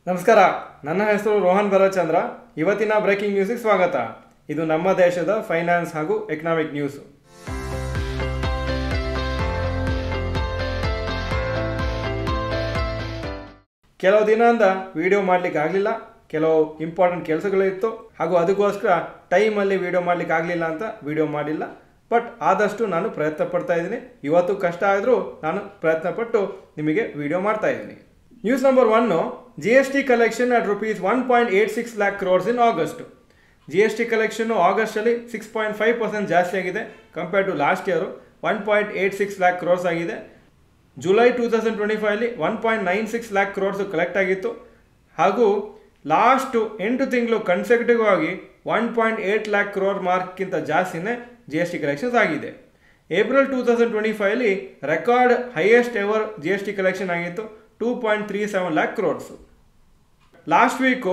ನಮಸ್ಕಾರ, ನನ್ನ ಹೆಸರು ರೋಹನ್ ಭರಚಂದ್ರ. ಇವತ್ತಿನ ಬ್ರೇಕಿಂಗ್ ನ್ಯೂಸ್ಗೆ ಸ್ವಾಗತ. ಇದು ನಮ್ಮ ದೇಶದ ಫೈನಾನ್ಸ್ ಹಾಗೂ ಎಕನಾಮಿಕ್ ನ್ಯೂಸ್. ಕೆಲವು ದಿನದಿಂದ ವಿಡಿಯೋ ಮಾಡಲಿಕ್ಕೆ ಆಗಲಿಲ್ಲ. ಕೆಲವು ಇಂಪಾರ್ಟೆಂಟ್ ಕೆಲಸಗಳಿತ್ತು ಹಾಗೂ ಅದಕ್ಕೋಸ್ಕರ ಟೈಮಲ್ಲಿ ವಿಡಿಯೋ ಮಾಡಲಿಕ್ಕೆ ಆಗಲಿಲ್ಲ ಅಂತ ವಿಡಿಯೋ ಮಾಡಿಲ್ಲ. ಬಟ್ ಆದಷ್ಟು ನಾನು ಪ್ರಯತ್ನ ಪಡ್ತಾ ಇದ್ದೀನಿ. ಇವತ್ತು ಕಷ್ಟ ಆದರೂ ನಾನು ಪ್ರಯತ್ನ ಪಟ್ಟು ನಿಮಗೆ ವಿಡಿಯೋ ಮಾಡ್ತಾ ಇದ್ದೀನಿ. News number 1, GST collection at rupees 1.86 lakh crores in August. GST collection ಆಗಸ್ಟಲ್ಲಿ 6.5% ಜಾಸ್ತಿ ಆಗಿದೆ compare to last year. 1.86 lakh crores ಆಗಿದೆ. ಜುಲೈ 2025 1.96 lakh crores ಕಲೆಕ್ಟ್ ಆಗಿತ್ತು. ಹಾಗೂ ಲಾಸ್ಟು 8 ತಿಂಗಳು ಕನ್ಸೆಕ್ಯೂಟಿವ್ ಆಗಿ 1.8 lakh crore ಮಾರ್ಕ್ಗಿಂತ ಜಾಸ್ತಿನೇ GST ಕಲೆಕ್ಷನ್ಸ್ ಆಗಿದೆ. April 2025 record highest ever GST collection ಆಗಿತ್ತು, 2.37 lakh crores. Last week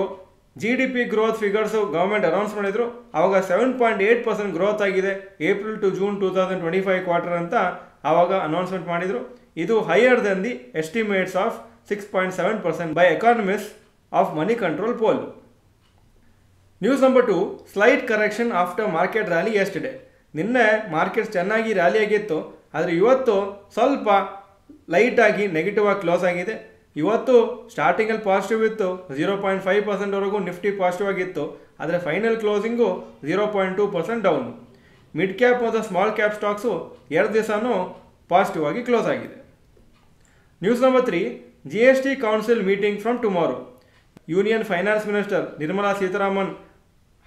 GDP growth figures government announce ಮಾಡಿದರು. ಆವಾಗ 7.8% ಗ್ರೋತ್ ಆಗಿದೆ ಏಪ್ರಿಲ್ ಟು ಜೂನ್ 2025 ಕ್ವಾರ್ಟರ್ ಅಂತ ಆವಾಗ ಅನೌನ್ಸ್ಮೆಂಟ್ ಮಾಡಿದರು. ಇದು higher than the estimates of 6.7% by economists of money control poll. News number 2, slight correction after market rally yesterday. ನಿನ್ನೆ market ಚೆನ್ನಾಗಿ rally ಆಗಿತ್ತು, ಆದರೆ ಇವತ್ತು ಸ್ವಲ್ಪ ಲೈಟಾಗಿ ನೆಗೆಟಿವ್ ಆಗಿ ಕ್ಲೋಸ್ ಆಗಿದೆ. ಇವತ್ತು ಸ್ಟಾರ್ಟಿಂಗಲ್ಲಿ ಪಾಸಿಟಿವ್ ಇತ್ತು, 0.5%ವರೆಗೂ ನಿಫ್ಟಿ ಪಾಸಿಟಿವ್ ಆಗಿತ್ತು. ಆದರೆ final closing 0.2% down. Mid cap ಮತ್ತು ಸ್ಮಾಲ್ ಕ್ಯಾಪ್ ಸ್ಟಾಕ್ಸು 2 ದಿವಸನೂ ಪಾಸಿಟಿವ್ ಆಗಿ ಕ್ಲೋಸ್ ಆಗಿದೆ. News number 3, GST council meeting from tomorrow. Union finance minister Nirmala Sitharaman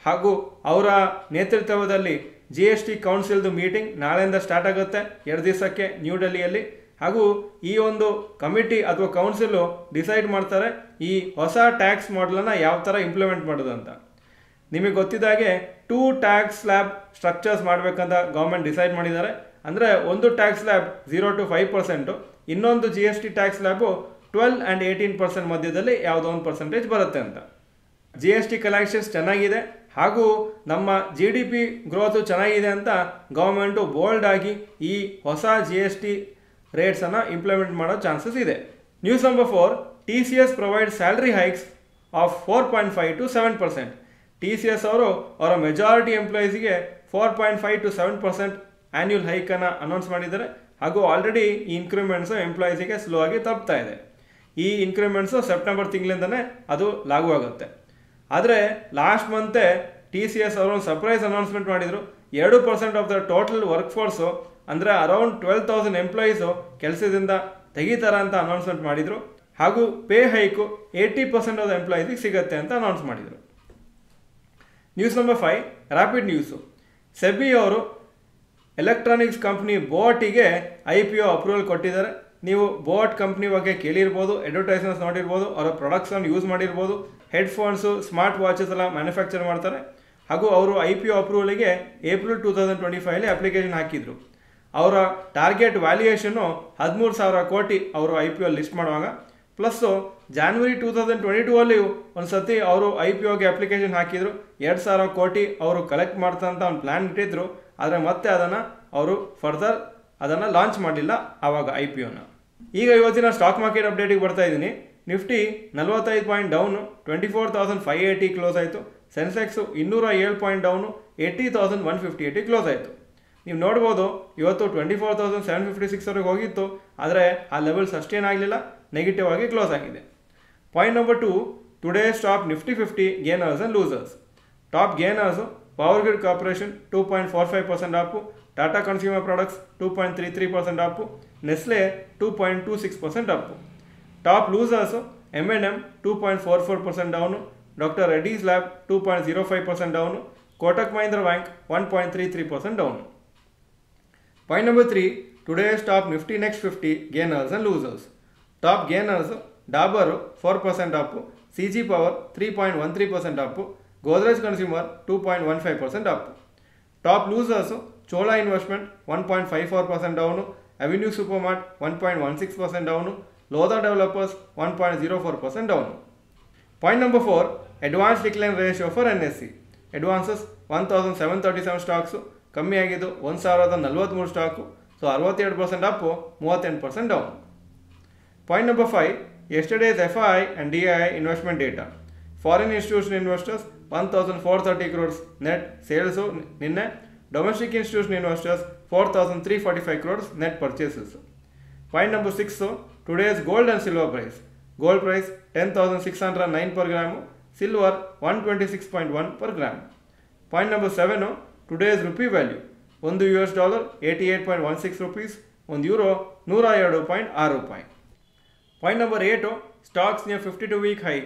ಹಾಗೂ ಅವರ ನೇತೃತ್ವದಲ್ಲಿ GST ಕೌನ್ಸಿಲ್ದು ಮೀಟಿಂಗ್ ನಾಳೆಯಿಂದ ಸ್ಟಾರ್ಟ್ ಆಗುತ್ತೆ, 2 ದಿವಸಕ್ಕೆ ನ್ಯೂ ಡೆಲ್ಲಿಯಲ್ಲಿ. ಹಾಗೂ ಈ ಒಂದು ಕಮಿಟಿ ಅಥವಾ ಕೌನ್ಸಿಲು ಡಿಸೈಡ್ ಮಾಡ್ತಾರೆ ಈ ಹೊಸ ಟ್ಯಾಕ್ಸ್ ಮಾಡಲನ್ನು ಯಾವ ಥರ ಇಂಪ್ಲಿಮೆಂಟ್ ಮಾಡೋದು ಅಂತ. ನಿಮಗೆ ಗೊತ್ತಿದ್ದಾಗೆ 2 ಟ್ಯಾಕ್ಸ್ ಸ್ಲ್ಯಾಬ್ ಸ್ಟ್ರಕ್ಚರ್ಸ್ ಮಾಡಬೇಕಂತ ಗೌರ್ಮೆಂಟ್ ಡಿಸೈಡ್ ಮಾಡಿದ್ದಾರೆ. ಅಂದರೆ ಒಂದು ಟ್ಯಾಕ್ಸ್ ಸ್ಲ್ಯಾಬ್ 0 to 5%, ಇನ್ನೊಂದು GST ಟ್ಯಾಕ್ಸ್ ಸ್ಲ್ಯಾಬು 12 and 18% ಮಧ್ಯದಲ್ಲಿ ಯಾವುದೋ ಒಂದು ಪರ್ಸೆಂಟೇಜ್ ಬರುತ್ತೆ ಅಂತ. GST ಕಲೆಕ್ಷನ್ಸ್ ಚೆನ್ನಾಗಿದೆ ಹಾಗೂ ನಮ್ಮ GDP ಗ್ರೋತು ಚೆನ್ನಾಗಿದೆ ಅಂತ ಗೌರ್ಮೆಂಟು ಬೋಲ್ಡ್ ಆಗಿ ಈ ಹೊಸ GST ರೇಟ್ಸನ್ನು ಇಂಪ್ಲಿಮೆಂಟ್ ಮಾಡೋ ಚಾನ್ಸಸ್ ಇದೆ. News number 4, TCS provide salary hikes of 4.5 to 7%. TCS ಅವರು ಅವರ ಮೆಜಾರಿಟಿ ಎಂಪ್ಲಾಯೀಸ್ಗೆ 4.5 to 7% ಆ್ಯನ್ಯುವಲ್ ಹೈಕನ್ನು ಅನೌನ್ಸ್ ಮಾಡಿದ್ದಾರೆ. ಹಾಗೂ ಆಲ್ರೆಡಿ ಈ ಇನ್ಕ್ರಿಮೆಂಟ್ಸು ಎಂಪ್ಲಾಯೀಸಿಗೆ ಸ್ಲೋ ಆಗಿ ತಲುಪ್ತಾ ಇದೆ. ಈ ಇನ್ಕ್ರಿಮೆಂಟ್ಸು ಸೆಪ್ಟೆಂಬರ್ ತಿಂಗಳಿಂದನೇ ಅದು ಲಾಗು ಆಗುತ್ತೆ. ಆದರೆ ಲಾಸ್ಟ್ ಮಂತೆ TCS ಅವರು ಒಂದು ಸರ್ಪ್ರೈಸ್ ಅನೌನ್ಸ್ಮೆಂಟ್ ಮಾಡಿದರು. 2% of the total work force ಅಂದರೆ ಅರೌಂಡ್ 12,000 ಎಂಪ್ಲಾಯೀಸು ಕೆಲಸದಿಂದ ತೆಗಿತಾರ ಅಂತ ಅನೌನ್ಸ್ಮೆಂಟ್ ಮಾಡಿದರು. ಹಾಗೂ ಪೇ ಹೈಕು 80% ಆಫ್ ದ ಎಂಪ್ಲಾಯೀಸಿಗೆ ಸಿಗುತ್ತೆ ಅಂತ ಅನೌನ್ಸ್ ಮಾಡಿದರು. News number 5, rapid news. SEBI ಅವರು ಎಲೆಕ್ಟ್ರಾನಿಕ್ಸ್ ಕಂಪ್ನಿ ಬೋಟಿಗೆ IPO ಅಪ್ರೂವಲ್ ಕೊಟ್ಟಿದ್ದಾರೆ. ನೀವು ಬೋಟ್ ಕಂಪ್ನಿ ಬಗ್ಗೆ ಕೇಳಿರ್ಬೋದು, ಅಡ್ವರ್ಟೈಸ್ಮೆಂಟ್ಸ್ ನೋಡಿರ್ಬೋದು, ಅವರ ಪ್ರಾಡಕ್ಟ್ಸನ್ನು ಯೂಸ್ ಮಾಡಿರ್ಬೋದು. ಹೆಡ್ಫೋನ್ಸು, ಸ್ಮಾರ್ಟ್ ವಾಚಸ್ ಎಲ್ಲ ಮ್ಯಾನುಫ್ಯಾಕ್ಚರ್ ಮಾಡ್ತಾರೆ. ಹಾಗೂ ಅವರು IPO ಅಪ್ರೂವಲಿಗೆ ಏಪ್ರಿಲ್ 2025 ಅಪ್ಲಿಕೇಶನ್ ಹಾಕಿದರು. ಅವರ ಟಾರ್ಗೆಟ್ ವ್ಯಾಲ್ಯೂಯೇಷನ್ನು 13,000 ಕೋಟಿ ಅವರು IPO ಲಿಸ್ಟ್ ಮಾಡುವಾಗ. ಪ್ಲಸ್ಸು ಜಾನ್ವರಿ 2022 ಒಂದು ಸತಿ ಅವರು IPOಗೆ ಅಪ್ಲಿಕೇಶನ್ ಹಾಕಿದರು. 2,000 ಕೋಟಿ ಅವರು ಕಲೆಕ್ಟ್ ಮಾಡ್ತಂತ ಒಂದು ಪ್ಲ್ಯಾನ್ ಇಟ್ಟಿದ್ರು. ಆದರೆ ಮತ್ತೆ ಅದನ್ನು ಅವರು ಫರ್ದರ್ ಅದನ್ನು ಲಾಂಚ್ ಮಾಡಲಿಲ್ಲ ಆವಾಗ IPOನ. ಈಗ ಇವತ್ತಿನ ಸ್ಟಾಕ್ ಮಾರ್ಕೆಟ್ ಅಪ್ಡೇಟಿಗೆ ಬರ್ತಾ ಇದ್ದೀನಿ. ನಿಫ್ಟಿ 45 ಪಾಯಿಂಟ್ ಡೌನು, 24,580 ಕ್ಲೋಸ್ ಆಯಿತು. ಸೆನ್ಸೆಕ್ಸು 207 ಪಾಯಿಂಟ್ ಡೌನು, 80,158 ಕ್ಲೋಸ್ ಆಯಿತು. ನೀವು ನೋಡ್ಬೋದು ಇವತ್ತು 24,756ವರೆಗೆ ಹೋಗಿತ್ತು, ಆದರೆ ಆ ಲೆವೆಲ್ ಸಸ್ಟೇನ್ ಆಗಲಿಲ್ಲ, ನೆಗೆಟಿವ್ ಆಗಿ ಕ್ಲೋಸ್ ಆಗಿದೆ. Point number 2, today's top Nifty 50 gainers and losers. Top gainers power grid corporation 2.45% up, Tata consumer products 2.33% up, Nestle 2.26% up. Top losers M&M 2.44% down, doctor Reddy's lab 2.05% down, Kotak Mahindra bank 1.33% down. Point number 3, today's top Nifty next 50 gainers and losers. Top gainers Dabur 4% up, CG power 3.13% Appu, Godrej consumer 2.15% up. Top losers Chola investment 1.54% down, avenue super mart 1.16% down, Lodha developers 1.04% down. Point number 4, advance decline ratio for NSE. Advances 1,737 stocks, ಕಮ್ಮಿ ಆಗಿದ್ದು 1,043 stock. So 62% up, 38% down. Point number 5, yesterday's FI and DI investment data. Foreign institutional investors 1430 crores net sales ninne. Domestic institutional investors 4345 crores net purchases. Point number 6, today's gold and silver price. Gold price 10,609 per gram, silver 126.1 per gram. Point number 7, today's rupee value. $1 88.16 rupees, €1 102.6 ರೂಪಾಯಿ. Point number 8, stocks near 52-week high.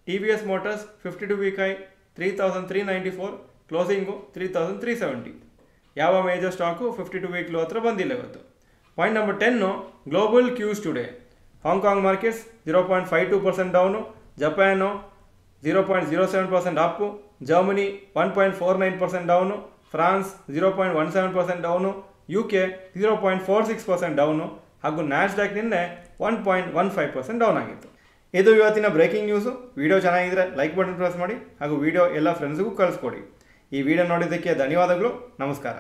TVS Motors 52-week high 3,394, closing 3,370. ಯಾವ major stock 52-week low ಹತ್ರ ಬಂದಿಲ್ಲ ಇವತ್ತು. Point number 10, global Qs today. Hong Kong markets 0.52% down, Japan 0.07% Appu, Germany 1.49% down, France 0.17% down, UK 0.46% down ಹಾಗೂ Nasdaq ನಿನ್ನೆ 1.15% down ಆಗಿತ್ತು. ಇದು ಇವತ್ತಿನ breaking news. Video ಚೆನ್ನಾಗಿದ್ದರೆ ಲೈಕ್ ಬಟನ್ ಪ್ರೆಸ್ ಮಾಡಿ ಹಾಗೂ ವಿಡಿಯೋ ಎಲ್ಲ ಫ್ರೆಂಡ್ಸ್ಗೂ ಕಳಿಸ್ಕೊಡಿ. ಈ ವಿಡಿಯೋ ನೋಡಿದ್ದಕ್ಕೆ ಧನ್ಯವಾದಗಳು. ನಮಸ್ಕಾರ.